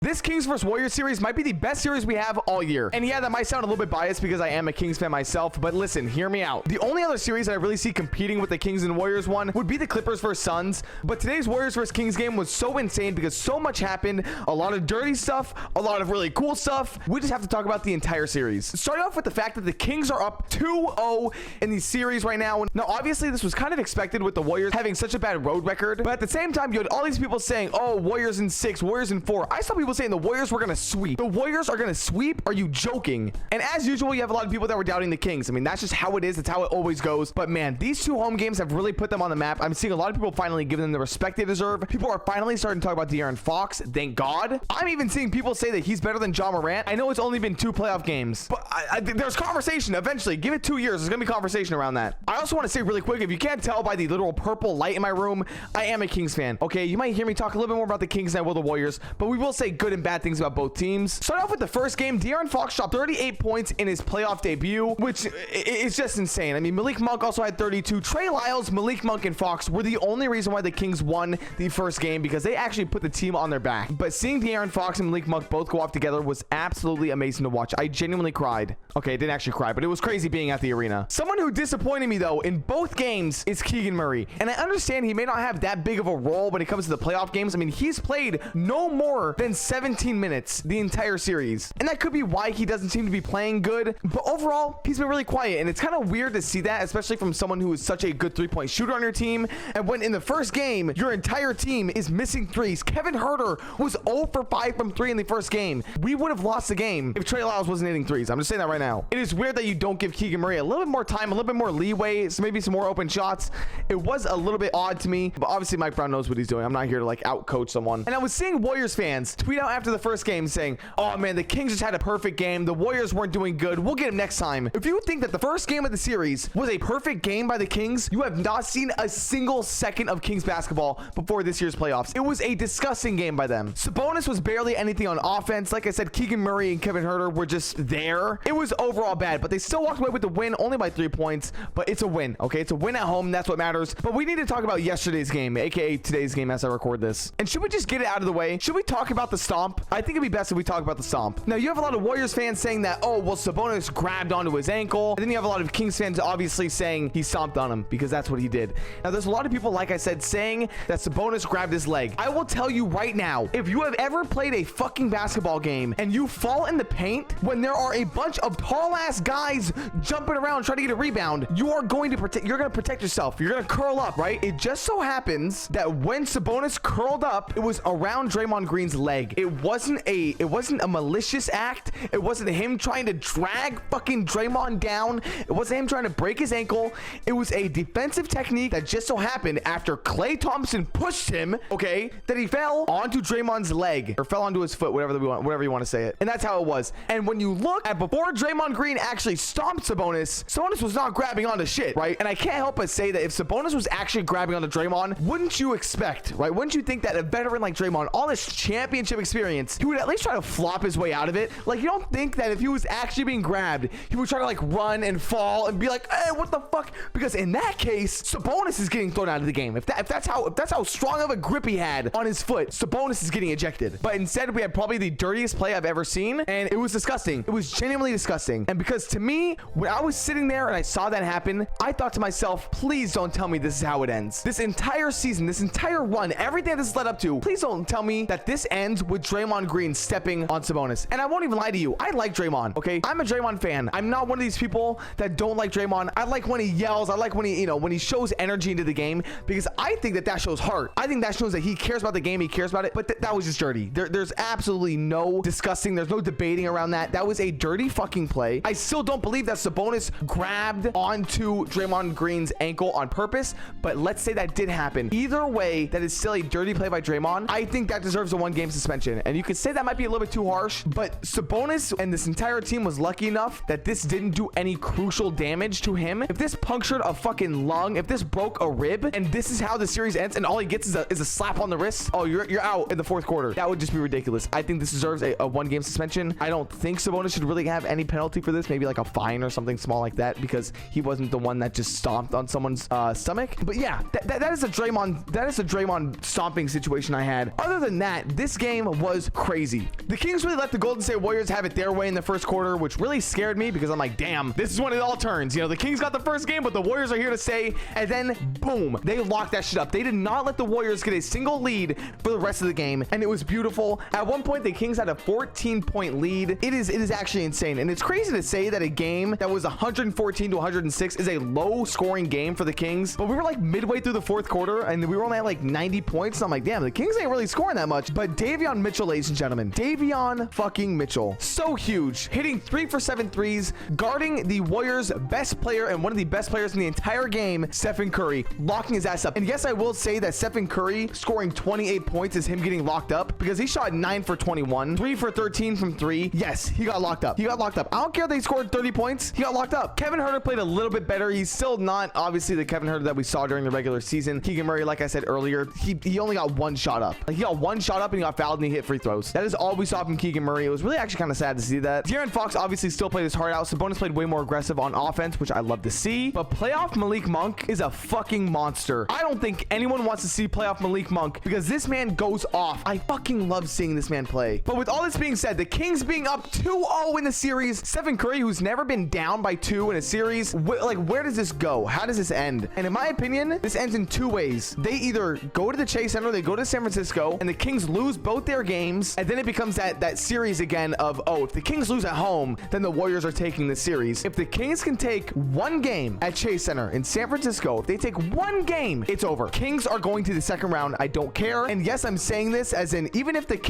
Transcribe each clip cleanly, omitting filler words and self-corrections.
This Kings vs. Warriors series might be the best series we have all year. And yeah, that might sound a little bit biased because I am a Kings fan myself, but listen, hear me out. The only other series that I really see competing with the Kings and Warriors one would be the Clippers vs. Suns. But today's Warriors vs. Kings game was so insane because so much happened. A lot of dirty stuff, a lot of really cool stuff. We just have to talk about the entire series. Starting off with the fact that the Kings are up 2-0 in the series right now. Now, obviously, this was kind of expected with the Warriors having such a bad road record. But at the same time, you had all these people saying, oh, Warriors in 6, Warriors in 4. I saw people saying the Warriors were going to sweep. The Warriors are going to sweep? Are you joking? And as usual, you have a lot of people that were doubting the Kings. I mean, that's just how it is. That's how it always goes. But man, these two home games have really put them on the map. I'm seeing a lot of people finally giving them the respect they deserve. People are finally starting to talk about De'Aaron Fox. Thank God. I'm even seeing people say that he's better than Ja Morant. I know it's only been 2 playoff games, but there's conversation eventually. Give it 2 years. There's going to be conversation around that. I also want to say really quick, if you can't tell by the literal purple light in my room, I am a Kings fan. Okay, you might hear me talk a little bit more about the Kings than I will the Warriors, but we will say good and bad things about both teams. Start off with the first game. De'Aaron Fox dropped 38 points in his playoff debut, which is just insane. I mean, Malik Monk also had 32. Trey Lyles, Malik Monk, and Fox were the only reason why the Kings won the first game because they actually put the team on their back. But seeing De'Aaron Fox and Malik Monk both go off together was absolutely amazing to watch. I genuinely cried. Okay, I didn't actually cry, but it was crazy being at the arena. Someone who disappointed me, though, in both games is Keegan Murray. And I understand he may not have that big of a role when it comes to the playoff games. I mean, he's played no more than 17 minutes the entire series. And that could be why he doesn't seem to be playing good. But overall, he's been really quiet. And it's kind of weird to see that, especially from someone who is such a good three-point shooter on your team. And when in the first game, your entire team is missing threes. Kevin Huerter was 0 for 5 from 3 in the first game. We would have lost the game if Trey Lyles wasn't hitting threes. I'm just saying that right now. It is weird that you don't give Keegan Murray a little bit more time, a little bit more leeway, so maybe some more open shots. It was a little bit odd to me, but obviously Mike Brown knows what he's doing. I'm not here to like out-coach someone. And I was seeing Warriors fans tweet out after the first game saying, oh man, the Kings just had a perfect game. The Warriors weren't doing good. We'll get him next time. If you think that the first game of the series was a perfect game by the Kings, you have not seen a single second of Kings basketball before this year's playoffs. It was a disgusting game by them. Sabonis was barely anything on offense. Like I said, Keegan Murray and Kevin Huerter were just there. It was overall bad, but they still walked away with the win, only by 3 points, but it's a win, okay? It's a win at home. That's what matters. But we need to talk about yesterday's game, aka today's game as I record this. And should we just get it out of the way? Should we talk about the stomp? I think it'd be best if we talk about the stomp. Now, you have a lot of Warriors fans saying that, oh, well, Sabonis grabbed onto his ankle. And then you have a lot of Kings fans obviously saying he stomped on him because that's what he did. Now, there's a lot of people, like I said, saying that Sabonis grabbed his leg. I will tell you right now, if you have ever played a fucking basketball game and you fall in the paint when there are a bunch of tall ass guys jumping around trying to get a rebound, you are going to protect yourself. You're going to curl up, right? It just so happens that when Sabonis curled up, it was around Draymond Green's leg. It wasn't a malicious act. It wasn't him trying to drag fucking Draymond down. It wasn't him trying to break his ankle. It was a defensive technique that just so happened after Klay Thompson pushed him, okay, that he fell onto Draymond's leg or fell onto his foot, whatever you want to say it. And that's how it was. And when you look at before Draymond Green actually stomped Sabonis was not grabbing onto shit, right? And I can't help but say that if Sabonis was actually grabbing onto Draymond, wouldn't you expect, right? Wouldn't you think that a veteran like Draymond, all this championship experience, he would at least try to flop his way out of it? Like, you don't think that if he was actually being grabbed, he would try to like run and fall and be like, hey, what the fuck? Because in that case, Sabonis is getting thrown out of the game. If that's how strong of a grip he had on his foot, Sabonis is getting ejected. But instead, we had probably the dirtiest play I've ever seen, and it was disgusting. It was genuinely disgusting. And because to me, when I was sitting there and I saw that happen, I thought to myself, please don't tell me this is how it ends. This entire season, this entire run, everything this led up to, please don't tell me that this ends with Draymond Green stepping on Sabonis. And I won't even lie to you, I like Draymond, okay? I'm a Draymond fan. I'm not one of these people that don't like Draymond. I like when he yells. I like when he, when he shows energy into the game, because I think that shows heart. I think that shows that he cares about the game. He cares about it. But that was just dirty. There's absolutely no discussing. There's no debating around that. That was a dirty fucking play. I still don't believe that Sabonis grabbed onto Draymond Green's ankle on purpose, but let's say that did happen. Either way, that is still a dirty play by Draymond. I think that deserves a 1-game suspension. And you could say that might be a little bit too harsh, but Sabonis and this entire team was lucky enough that this didn't do any crucial damage to him. If this punctured a fucking lung, if this broke a rib, and this is how the series ends, and all he gets is a slap on the wrist, oh, you're out in the 4th quarter. That would just be ridiculous. I think this deserves a 1-game suspension. I don't think Sabonis should really have any penalty for this, maybe like a fine or something small like that, because he wasn't the one that just stomped on someone's stomach. But yeah, that is a Draymond stomping situation I had. Other than that, this game was crazy. The Kings really let the Golden State Warriors have it their way in the first quarter, which really scared me because I'm like, damn, this is when it all turns. You know, the Kings got the first game, but the Warriors are here to stay. And then boom, they locked that shit up. They did not let the Warriors get a single lead for the rest of the game, and it was beautiful. At one point, the Kings had a 14-point lead. It is actually insane, and it's crazy to say that a game that was 114 to 106 is a low-scoring game for the Kings, but we were like midway through the fourth quarter, and we were only at like 90 points, and I'm like, damn, the Kings ain't really scoring that much. But Davion Mitchell, ladies and gentlemen, Davion fucking Mitchell, so huge, hitting 3 for 7 threes, guarding the Warriors' best player and one of the best players in the entire game, Stephen Curry, locking his ass up. And yes, I will say that Stephen Curry scoring 28 points is him getting locked up, because he shot 9 for 21, 3 for 13 from 3. Yes, he got locked up. He got locked up. I don't care they scored 30 points. He got locked up. Kevin Huerter played a little bit better. He's still not obviously the Kevin Huerter that we saw during the regular season. Keegan Murray, like I said earlier, he only got one shot up. Like, he got one shot up and he got fouled and he hit free throws. That is all we saw from Keegan Murray. It was really actually kind of sad to see that. De'Aaron Fox obviously still played his heart out. Sabonis played way more aggressive on offense, which I love to see. But playoff Malik Monk is a fucking monster. I don't think anyone wants to see playoff Malik Monk because this man goes off. I fucking love seeing this man play. But with all this being said, the Kings being up 2-0 in the series, Stephen Curry, who's never been down by 2 in a series, where does this go? How does this end? And in my opinion, this ends in 2 ways. They either go to the Chase Center, they go to San Francisco, and the Kings lose both their games, and then it becomes that series again of, oh, if the Kings lose at home, then the Warriors are taking the series. If the Kings can take one game at Chase Center in San Francisco, if they take one game, it's over. Kings are going to the second round. I don't care. And yes, I'm saying this as in, even if it's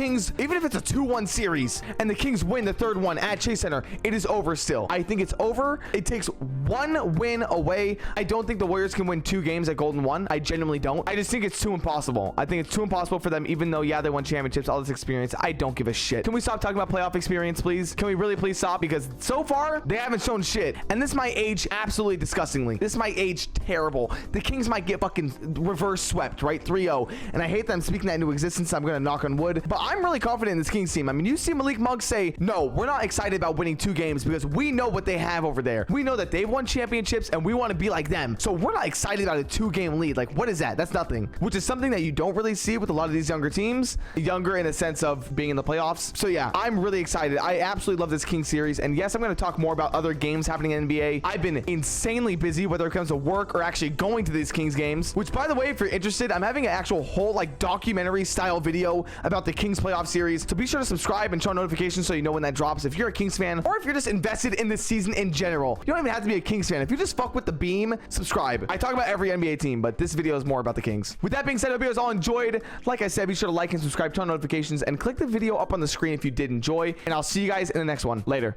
a 2-1 series and the Kings win the third one at Chase Center, it is over still. I think it's over. It takes one win away. I don't think the Warriors can win 2 games at Golden 1. I genuinely don't. I just think it's too impossible. I think it's too impossible for them, even though, yeah, they won championships, all this experience. I don't give a shit. Can we stop talking about playoff experience, please? Can we really please stop? Because so far, they haven't shown shit. And this might age absolutely disgustingly. This might age terrible. The Kings might get fucking reverse swept, right? 3-0. And I hate that I'm speaking that into existence. I'm going to knock on wood. But I'm really confident in this Kings team. I mean, you see Malik Monk say, no, we're not excited about winning 2 games because we know what they have over there. We know that they've won championships and we want to be like them. So we're not excited about a 2-game lead. Like, what is that? That's nothing. Which is something that you don't really see with a lot of these younger teams. Younger in a sense of being in the playoffs. So yeah, I'm really excited. I absolutely love this Kings series. And yes, I'm going to talk more about other games happening in NBA. I've been insanely busy, whether it comes to work or actually going to these Kings games, which, by the way, if you're interested, I'm having an actual whole like documentary style video about the Kings playoff series. So be sure to subscribe and turn on notifications so you know when that drops. If you're a Kings fan or if you're just invested in this season in general, you don't even have to be a Kings fan. If you just fuck with the beam, subscribe. I talk about every NBA team, but this video is more about the Kings. With that being said, I hope you guys all enjoyed. Like I said, be sure to like and subscribe, turn on notifications, and click the video up on the screen if you did enjoy. And I'll see you guys in the next one. Later.